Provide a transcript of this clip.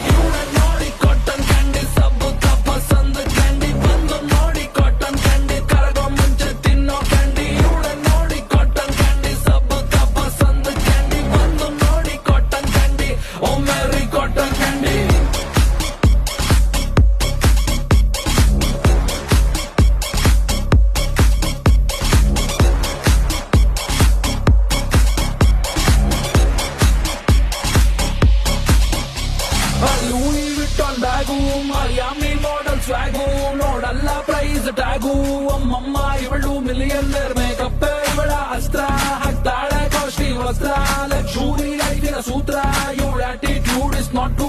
ಇವಳ ನೋಡಿ cotton candy ಸಬ್ಬು ಪಸಂದ್ ಕ್ಯಾಂಡಿ ಬಂದು ನೋಡಿ ಕಾಟನ್ ಕ್ಯಾಂಡಿ ಕರಗೋ ಮುಂಚೆ ತಿನ್ನೋ ಕ್ಯಾಂಡಿ ಇವಳ ನೋಡಿ ಕಾಟನ್ ಕ್ಯಾಂಡಿ ಸಬ್ಬು ಪಸಂದ್ ಕ್ಯಾಂಡಿ ಬಂದು ನೋಡಿ ಕಾಟನ್ ಕ್ಯಾಂಡಿ ಓ ಮೇರಿ cotton candy Louis Vuitton bag Miami model swag ನೋಡಲ್ಲ ಪ್ರೈಸ್ ಟ್ಯಾಗು ಅಮ್ಮಮ್ಮ ಇವಳು ಮಿಲಿಯನ್ನೇರ್ ಮೇಕಪ್ ಇವಳ ಅಸ್ತ್ರ ಹಾಕ್ತಾಳೆ ಕಾಸ್ಟ್ಲಿ ವಸ್ತ್ರ ಲಕ್ಷೂರಿ ಲೈಫಿನ ಸೂತ್ರ ಇವಳ ಆಟಿಟ್ಯೂಡ್ ಇಸ್ ನಾಟ್ ಟು